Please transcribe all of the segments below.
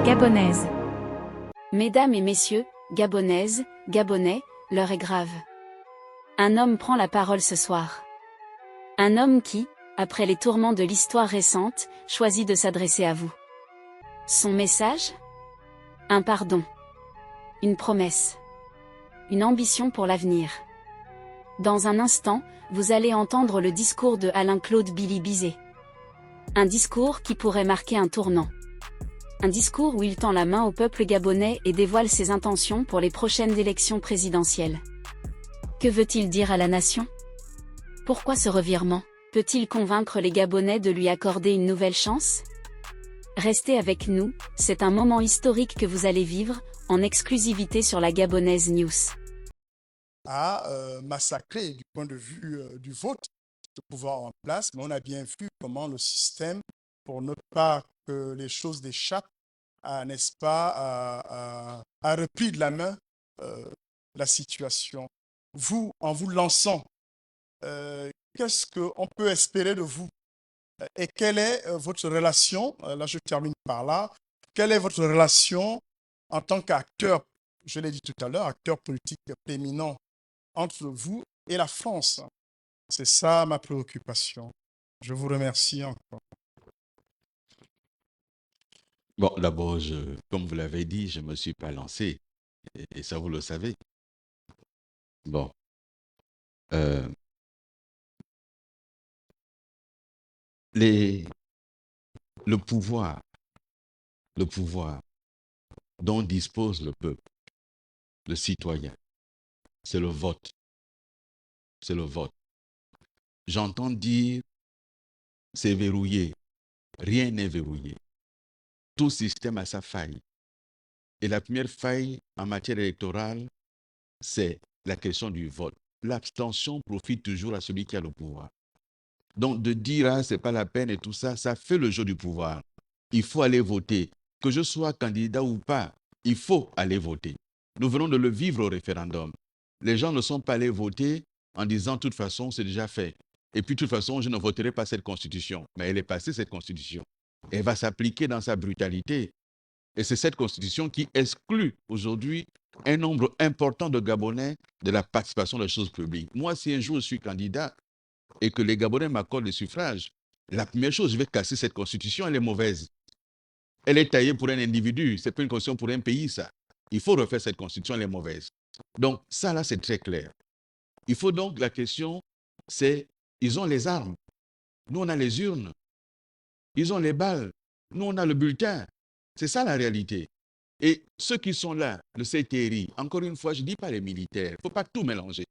La Gabonaise. Mesdames et messieurs, Gabonaises, Gabonais, l'heure est grave. Un homme prend la parole ce soir. Un homme qui, après les tourments de l'histoire récente, choisit de s'adresser à vous. Son message ? Un pardon. Une promesse. Une ambition pour l'avenir. Dans un instant, vous allez entendre le discours de Alain-Claude Billy Bizet. Un discours qui pourrait marquer un tournant. Un discours où il tend la main au peuple gabonais et dévoile ses intentions pour les prochaines élections présidentielles. Que veut-il dire à la nation ? Pourquoi ce revirement ? Peut-il convaincre les Gabonais de lui accorder une nouvelle chance ? Restez avec nous, c'est un moment historique que vous allez vivre, en exclusivité sur la Gabonaise News. Massacré du point de vue du vote, de pouvoir en place, mais on a bien vu comment le système, pour ne pas que les choses échappent, n'est-ce pas, a repris de la main la situation. Vous, en vous lançant, qu'est-ce qu'on peut espérer de vous? Et quelle est votre relation, là je termine par là, quelle est votre relation en tant qu'acteur, je l'ai dit tout à l'heure, acteur politique prééminent entre vous et la France? C'est ça ma préoccupation. Je vous remercie encore. Bon, d'abord, comme vous l'avez dit, je ne me suis pas lancé. Et ça, vous le savez. Bon. Le pouvoir dont dispose le peuple, le citoyen, c'est le vote. C'est le vote. J'entends dire, c'est verrouillé. Rien n'est verrouillé. Tout système a sa faille. Et la première faille en matière électorale, c'est la question du vote. L'abstention profite toujours à celui qui a le pouvoir. Donc de dire, c'est pas la peine et tout ça, ça fait le jeu du pouvoir. Il faut aller voter. Que je sois candidat ou pas, il faut aller voter. Nous venons de le vivre au référendum. Les gens ne sont pas allés voter en disant, de toute façon, c'est déjà fait. Et puis, de toute façon, je ne voterai pas cette constitution. Mais elle est passée, cette constitution. Elle va s'appliquer dans sa brutalité. Et c'est cette constitution qui exclut aujourd'hui un nombre important de Gabonais de la participation des choses publiques. Moi, si un jour je suis candidat et que les Gabonais m'accordent le suffrage, la première chose, je vais casser cette constitution, elle est mauvaise. Elle est taillée pour un individu, ce n'est pas une constitution pour un pays, ça. Il faut refaire cette constitution, elle est mauvaise. Donc, ça là, c'est très clair. Il faut donc, la question, c'est, ils ont les armes. Nous, on a les urnes. Ils ont les balles. Nous, on a le bulletin. C'est ça la réalité. Et ceux qui sont là, le CTRI, encore une fois, je ne dis pas les militaires, il ne faut pas tout mélanger.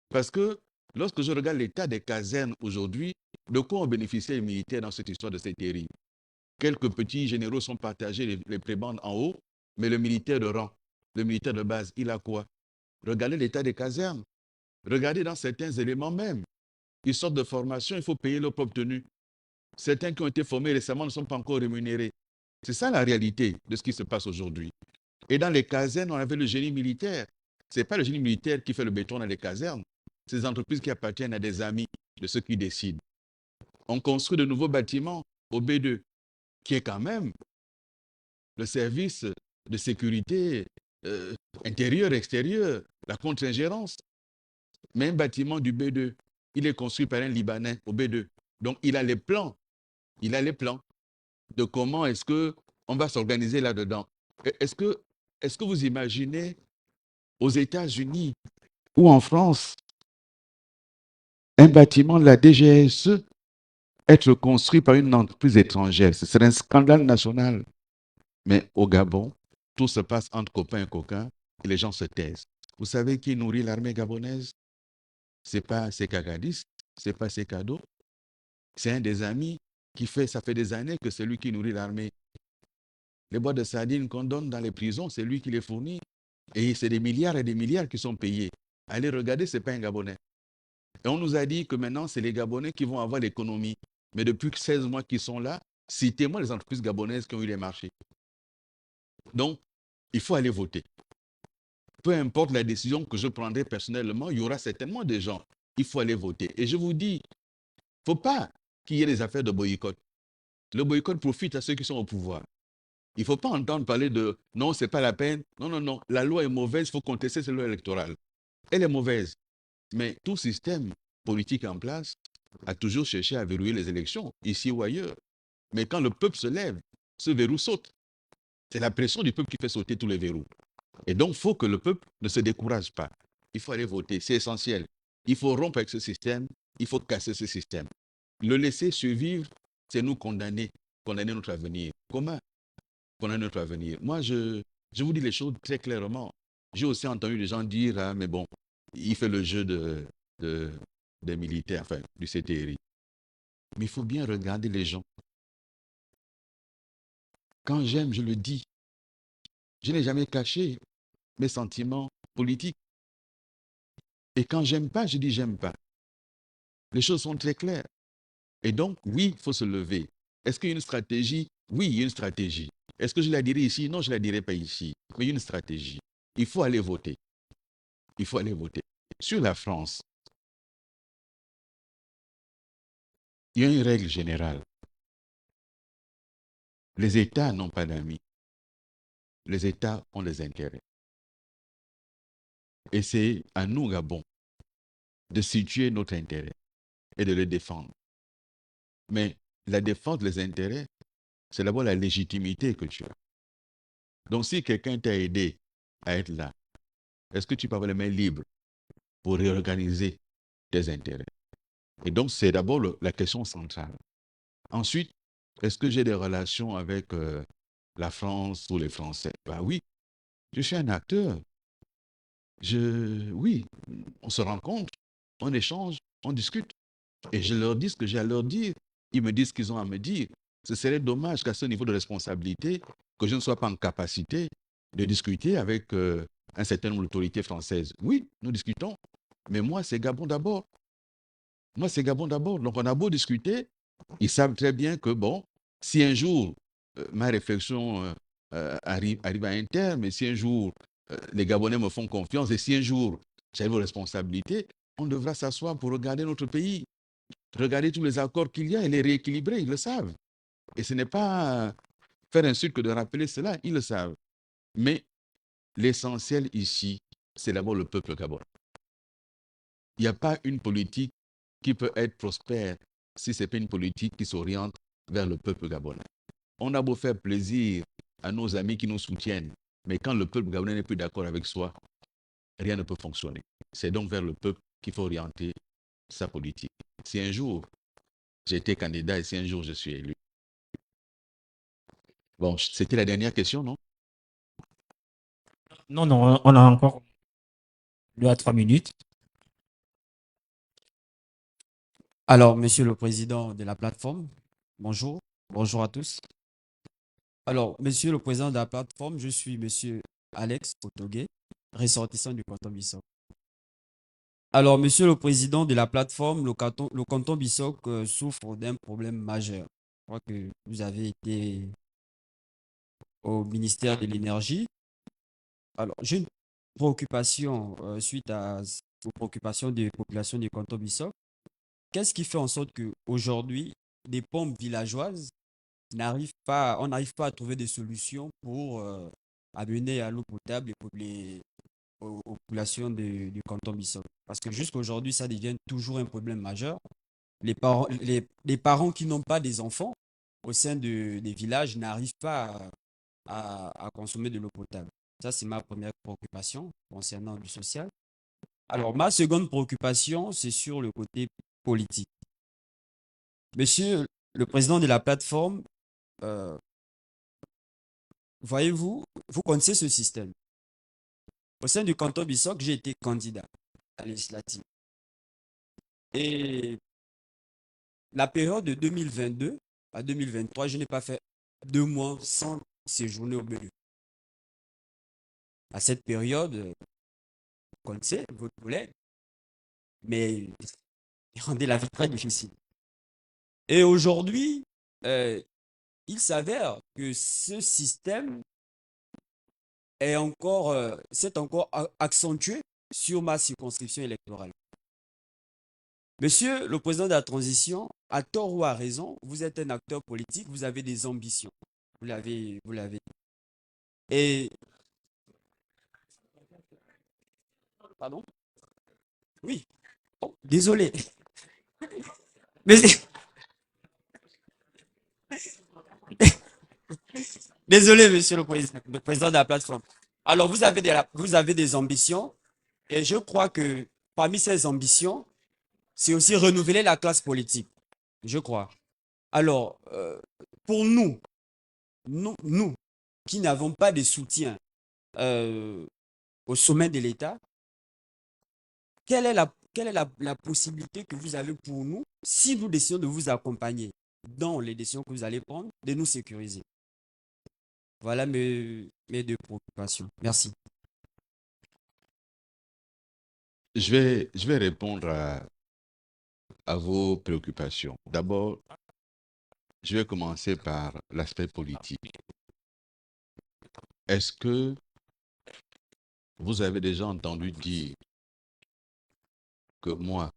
Parce que lorsque je regarde l'état des casernes aujourd'hui, de quoi ont bénéficié les militaires dans cette histoire de CTRI? Quelques petits généraux sont partagés, les prébendes en haut, mais le militaire de rang, le militaire de base, il a quoi? Regardez l'état des casernes. Regardez dans certains éléments même. Ils sortent de formation, il faut payer leur propre tenue. Certains qui ont été formés récemment ne sont pas encore rémunérés. C'est ça la réalité de ce qui se passe aujourd'hui. Et dans les casernes, on avait le génie militaire. Ce n'est pas le génie militaire qui fait le béton dans les casernes. C'est des entreprises qui appartiennent à des amis de ceux qui décident. On construit de nouveaux bâtiments au B2, qui est quand même le service de sécurité intérieure, extérieure, la contre-ingérence. Mais un bâtiment du B2, il est construit par un Libanais au B2. Donc, il a les plans de comment est-ce qu'on va s'organiser là-dedans. Est-ce que vous imaginez aux États-Unis ou en France, un bâtiment de la DGSE être construit par une entreprise étrangère? Ce serait un scandale national. Mais au Gabon, tout se passe entre copains et coquins et les gens se taisent. Vous savez qui nourrit l'armée gabonaise? Ce n'est pas Sekagadis, ce n'est pas Sekado. C'est un des amis qui fait, ça fait des années que c'est lui qui nourrit l'armée. Les boîtes de sardines qu'on donne dans les prisons, c'est lui qui les fournit. Et c'est des milliards et des milliards qui sont payés. Allez regarder, ce n'est pas un Gabonais. Et on nous a dit que maintenant, c'est les Gabonais qui vont avoir l'économie. Mais depuis 16 mois qu'ils sont là, citez-moi les entreprises gabonaises qui ont eu les marchés. Donc, il faut aller voter. Peu importe la décision que je prendrai personnellement, il y aura certainement des gens. Il faut aller voter. Et je vous dis, il ne faut pas qu'il y ait des affaires de boycott. Le boycott profite à ceux qui sont au pouvoir. Il ne faut pas entendre parler de non, ce n'est pas la peine. Non, non, non. La loi est mauvaise, il faut contester cette loi électorale. Elle est mauvaise. Mais tout système politique en place a toujours cherché à verrouiller les élections, ici ou ailleurs. Mais quand le peuple se lève, ce verrou saute. C'est la pression du peuple qui fait sauter tous les verrous. Et donc, il faut que le peuple ne se décourage pas. Il faut aller voter, c'est essentiel. Il faut rompre avec ce système, il faut casser ce système. Le laisser survivre, c'est nous condamner, condamner notre avenir. Comment condamner notre avenir? Moi, je vous dis les choses très clairement. J'ai aussi entendu des gens dire, ah, mais bon, il fait le jeu des militaires, enfin, du CTRI. Mais il faut bien regarder les gens. Quand j'aime, je le dis. Je n'ai jamais caché mes sentiments politiques. Et quand j'aime pas, je dis j'aime pas. Les choses sont très claires. Et donc, oui, il faut se lever. Est-ce qu'il y a une stratégie? Oui, il y a une stratégie. Est-ce que je la dirai ici? Non, je ne la dirai pas ici. Mais il y a une stratégie. Il faut aller voter. Il faut aller voter. Sur la France, il y a une règle générale. Les États n'ont pas d'amis. Les États ont des intérêts. Et c'est à nous, Gabon, de situer notre intérêt et de le défendre. Mais la défense des intérêts, c'est d'abord la légitimité que tu as. Donc, si quelqu'un t'a aidé à être là, est-ce que tu peux avoir les mains libres pour réorganiser tes intérêts? Et donc, c'est d'abord la question centrale. Ensuite, est-ce que j'ai des relations avec la France ou les Français? Ben oui, je suis un acteur. Oui, on se rencontre, on échange, on discute. Et je leur dis ce que j'ai à leur dire. Ils me disent ce qu'ils ont à me dire. Ce serait dommage qu'à ce niveau de responsabilité, que je ne sois pas en capacité de discuter avec un certain nombre d'autorités françaises. Oui, nous discutons. Mais moi, c'est Gabon d'abord. Moi, c'est Gabon d'abord. Donc, on a beau discuter, ils savent très bien que, bon, si un jour ma réflexion arrive à un terme, et si un jour les Gabonais me font confiance, et si un jour j'arrive aux responsabilités, on devra s'asseoir pour regarder notre pays, regarder tous les accords qu'il y a et les rééquilibrer, ils le savent. Et ce n'est pas faire insulte que de rappeler cela, ils le savent. Mais l'essentiel ici, c'est d'abord le peuple gabonais. Il n'y a pas une politique qui peut être prospère si ce n'est pas une politique qui s'oriente vers le peuple gabonais. On a beau faire plaisir à nos amis qui nous soutiennent, mais quand le peuple gabonais n'est plus d'accord avec soi, rien ne peut fonctionner. C'est donc vers le peuple qu'il faut orienter sa politique. Si un jour j'ai été candidat et si un jour je suis élu. Bon, c'était la dernière question, non? Non, non, on a encore 2 à 3 minutes. Alors, Monsieur le Président de la plateforme, bonjour. Bonjour à tous. Alors, Monsieur le Président de la plateforme, je suis Monsieur Alex Otogué, ressortissant du canton Bissau. Alors, Monsieur le Président de la plateforme, le canton Bissau souffre d'un problème majeur. Je crois que vous avez été au ministère de l'Énergie. Alors, j'ai une préoccupation suite aux préoccupations des populations du canton Bissau. Qu'est-ce qui fait en sorte qu'aujourd'hui, des pompes villageoises on n'arrive pas à trouver des solutions pour amener à l'eau potable aux populations du canton Bissau? Parce que jusqu'à aujourd'hui, ça devient toujours un problème majeur. Les parents qui n'ont pas des enfants au sein des villages n'arrivent pas à consommer de l'eau potable. Ça, c'est ma première préoccupation concernant le social. Alors, ma seconde préoccupation, c'est sur le côté politique. Monsieur le président de la plateforme, euh, voyez-vous, vous connaissez ce système. Au sein du canton Bissau, j'ai été candidat à la législative. Et la période de 2022 à 2023, je n'ai pas fait 2 mois sans séjourner au Bénin. À cette période, vous connaissez votre collègue, mais il rendait la vie très difficile. Et aujourd'hui, il s'avère que ce système s'est encore accentué sur ma circonscription électorale. Monsieur le président de la transition, à tort ou à raison, vous êtes un acteur politique, vous avez des ambitions. Vous l'avez. Et, pardon? Oui. Oh, désolé. Mais, désolé, monsieur le président de la plateforme. Alors, vous avez des ambitions et je crois que parmi ces ambitions, c'est aussi renouveler la classe politique, je crois. Alors, pour nous qui n'avons pas de soutien euh, au sommet de l'État, quelle est la possibilité que vous avez pour nous, si nous décidons de vous accompagner dans les décisions que vous allez prendre, de nous sécuriser? Voilà mes deux préoccupations. Merci. Je vais répondre à vos préoccupations. D'abord, je vais commencer par l'aspect politique. Est-ce que vous avez déjà entendu dire que moi,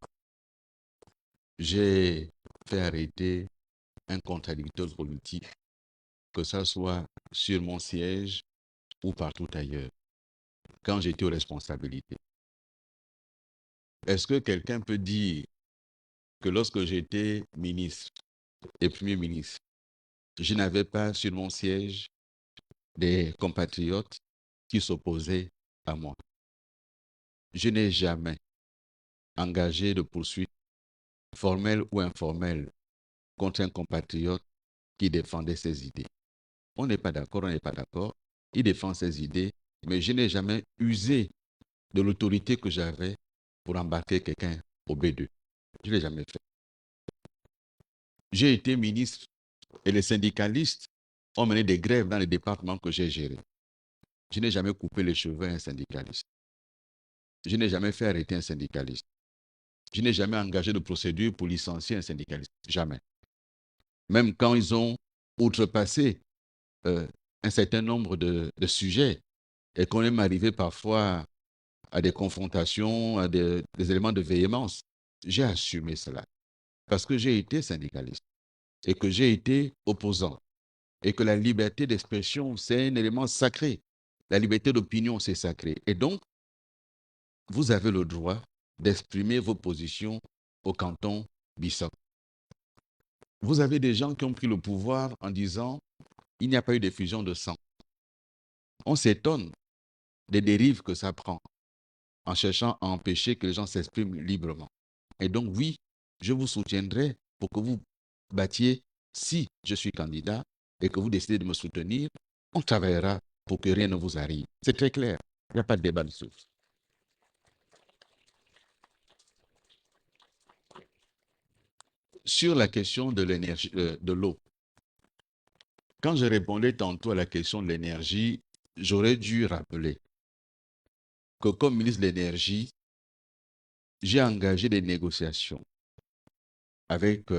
j'ai fait arrêter un contradicteur politique, que ça soit sur mon siège ou partout ailleurs, quand j'étais aux responsabilités? Est-ce que quelqu'un peut dire que lorsque j'étais ministre et Premier ministre, je n'avais pas sur mon siège des compatriotes qui s'opposaient à moi? Je n'ai jamais engagé de poursuite formelle ou informelle contre un compatriote qui défendait ses idées. On n'est pas d'accord, on n'est pas d'accord. Il défend ses idées, mais je n'ai jamais usé de l'autorité que j'avais pour embarquer quelqu'un au B2. Je ne l'ai jamais fait. J'ai été ministre et les syndicalistes ont mené des grèves dans les départements que j'ai gérés. Je n'ai jamais coupé les cheveux à un syndicaliste. Je n'ai jamais fait arrêter un syndicaliste. Je n'ai jamais engagé de procédure pour licencier un syndicaliste. Jamais. Même quand ils ont outrepassé un certain nombre de sujets et qu'on est arrivé parfois à des confrontations, à des éléments de véhémence, j'ai assumé cela. Parce que j'ai été syndicaliste et que j'ai été opposant et que la liberté d'expression, c'est un élément sacré. La liberté d'opinion, c'est sacré. Et donc, vous avez le droit d'exprimer vos positions au canton Bissau. Vous avez des gens qui ont pris le pouvoir en disant il n'y a pas eu d'effusion de sang. On s'étonne des dérives que ça prend en cherchant à empêcher que les gens s'expriment librement. Et donc, oui, je vous soutiendrai pour que vous battiez, si je suis candidat et que vous décidez de me soutenir, on travaillera pour que rien ne vous arrive. C'est très clair. Il n'y a pas de débat dessus. Sur la question de l'énergie, de l'eau, quand je répondais tantôt à la question de l'énergie, j'aurais dû rappeler que comme ministre de l'énergie, j'ai engagé des négociations avec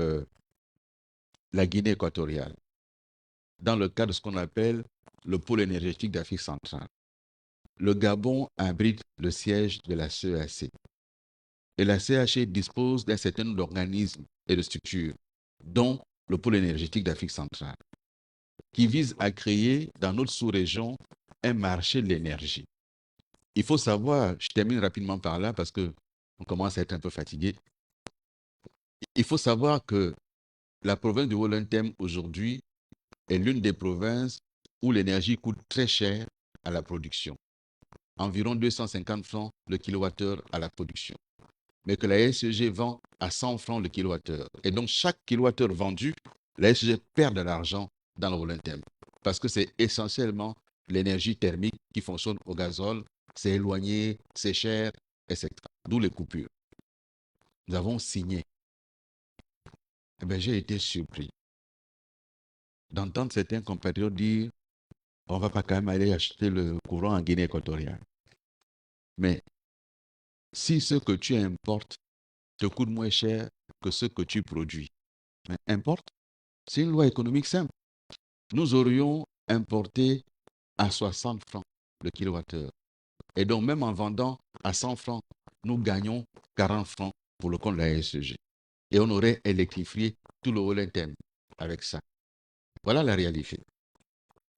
la Guinée équatoriale dans le cadre de ce qu'on appelle le pôle énergétique d'Afrique centrale. Le Gabon abrite le siège de la CEAC. Et la CEAC dispose d'un certain nombre d'organismes et de structures, dont le pôle énergétique d'Afrique centrale, qui vise à créer dans notre sous-région un marché de l'énergie. Il faut savoir, je termine rapidement par là parce qu'on commence à être un peu fatigué. Il faut savoir que la province du Haut-Lenthem aujourd'hui est l'une des provinces où l'énergie coûte très cher à la production. Environ 250 francs le kilowattheure à la production. Mais que la SCG vend à 100 francs le kilowattheure. Et donc, chaque kilowattheure vendu, la SCG perd de l'argent dans le Haut-Lenthem. Parce que c'est essentiellement l'énergie thermique qui fonctionne au gazole. C'est éloigné, c'est cher, etc. D'où les coupures. Nous avons signé. Eh bien, j'ai été surpris d'entendre certains compatriotes dire on ne va pas quand même aller acheter le courant en Guinée équatoriale. Mais si ce que tu importes te coûte moins cher que ce que tu produis, mais importe, c'est une loi économique simple. Nous aurions importé à 60 francs le kilowattheure. Et donc, même en vendant à 100 francs, nous gagnons 40 francs pour le compte de la SEG. Et on aurait électrifié tout le Haut-Lenthem avec ça. Voilà la réalité.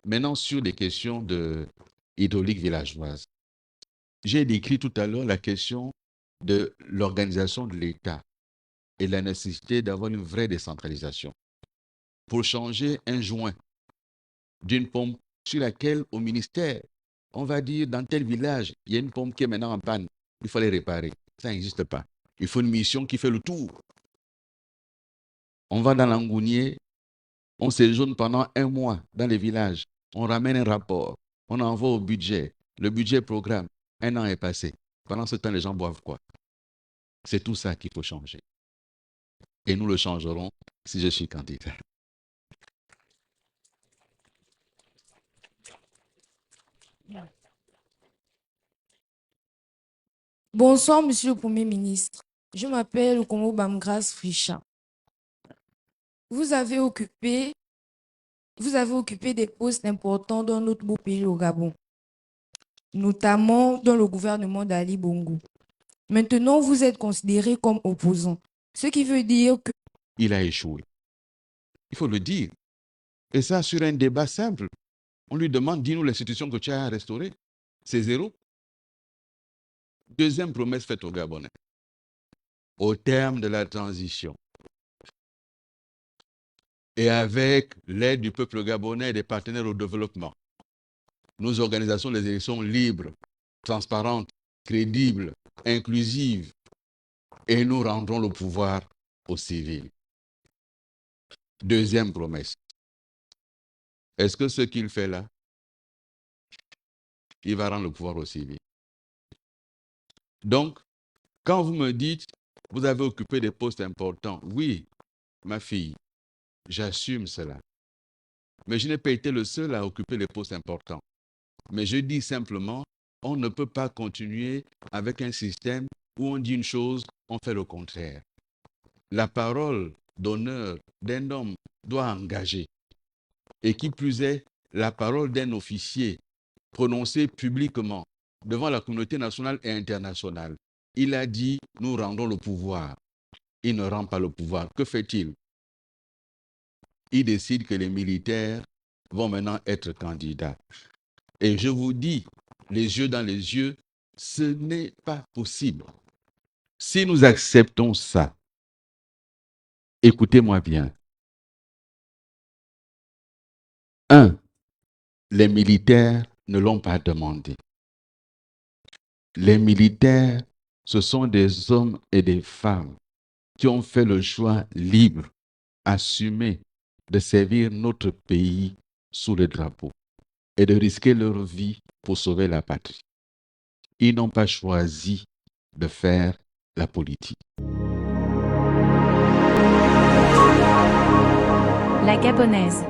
Maintenant, sur les questions de hydraulique villageoise, j'ai décrit tout à l'heure la question de l'organisation de l'État et la nécessité d'avoir une vraie décentralisation. Pour changer un joint d'une pompe sur laquelle, au ministère, on va dire dans tel village, il y a une pompe qui est maintenant en panne, il faut les réparer. Ça n'existe pas. Il faut une mission qui fait le tour. On va dans l'Angounier, on séjourne pendant 1 mois dans les villages, on ramène un rapport, on envoie au budget, le budget programme, 1 an est passé. Pendant ce temps, les gens boivent quoi? C'est tout ça qu'il faut changer. Et nous le changerons si je suis candidat. Bonsoir, Monsieur le Premier ministre. Je m'appelle Okomo Bamgras Fricha. Vous avez occupé des postes importants dans notre beau pays, au Gabon, notamment dans le gouvernement d'Ali Bongo. Maintenant, vous êtes considéré comme opposant, ce qui veut dire que... Il a échoué. Il faut le dire. Et ça, sur un débat simple, on lui demande, dis-nous l'institution que tu as restaurée. C'est 0. Deuxième promesse faite aux Gabonais. Au terme de la transition, et avec l'aide du peuple gabonais et des partenaires au développement, nous organisons les élections libres, transparentes, crédibles, inclusives, et nous rendrons le pouvoir aux civils. Deuxième promesse. Est-ce que ce qu'il fait là, il va rendre le pouvoir aux civils? Donc, quand vous me dites, vous avez occupé des postes importants, oui, ma fille, j'assume cela. Mais je n'ai pas été le seul à occuper les postes importants. Mais je dis simplement, on ne peut pas continuer avec un système où on dit une chose, on fait le contraire. La parole d'honneur d'un homme doit engager. Et qui plus est, la parole d'un officier prononcée publiquement devant la communauté nationale et internationale. Il a dit, nous rendons le pouvoir. Il ne rend pas le pouvoir. Que fait-il? Il décide que les militaires vont maintenant être candidats. Et je vous dis, les yeux dans les yeux, ce n'est pas possible. Si nous acceptons ça, écoutez-moi bien. 1, les militaires ne l'ont pas demandé. Les militaires, ce sont des hommes et des femmes qui ont fait le choix libre, assumé, de servir notre pays sous le drapeau et de risquer leur vie pour sauver la patrie. Ils n'ont pas choisi de faire la politique. La Gabonaise.